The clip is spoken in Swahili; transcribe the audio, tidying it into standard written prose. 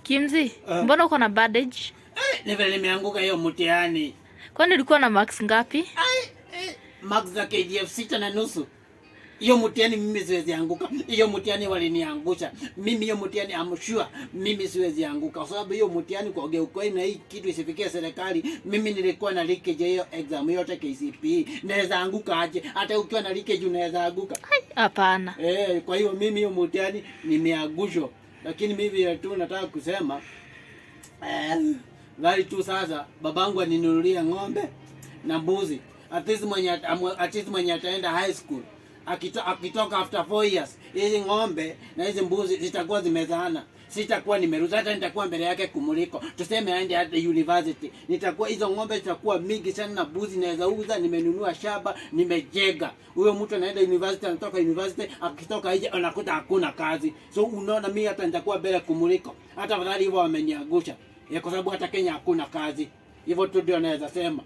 Kimzi, mbona uko na bandage? Ni vile nimeanguka hiyo mtihani. Kwani ulikuwa na marks ngapi? Marks za KDF 6.5. Hiyo mtihani mimi siwezi anguka. Hiyo mtihani waliniangusha. Mimi hiyo mtihani I'm sure mimi siwezi anguka. Kwa sababu hiyo mtihani kwa ukweli na hii kitu isifikie serikali, mimi nilikuwa na leakage hiyo exam yote K.C.P.E. Naweza anguka aje? Hata ukiwa na leakage unaweza anguka. Hapana. Kwa hiyo mimi hiyo mtihani nimeangushwa. Lakini mimi tu nataka kusema gari tu sasa babangu aninunulia ng'ombe na mbuzi. At least mwenye ataenda high school akitoka after 4 years, hizi ng'ombe na hizi mbuzi zitakuwa zimezaana. Sitakuwa nimeruza, hata nitakuwa mbele yake kumuliko. Tuseme aende hata university. Nitakuwa hizo ng'ombe zitakuwa mingi sana na mbuzi naweza uza, nimenunua shamba, nimejega. Huyo mtu anaenda university, anatoka university, akitoka nje anakuta hakuna kazi. So unaona mimi hata nitakuwa mbele kumuliko. Hata afadhali hivyo wameniangusha. Kwa sababu hata Kenya hakuna kazi. Hivyo tu ndio naweza sema.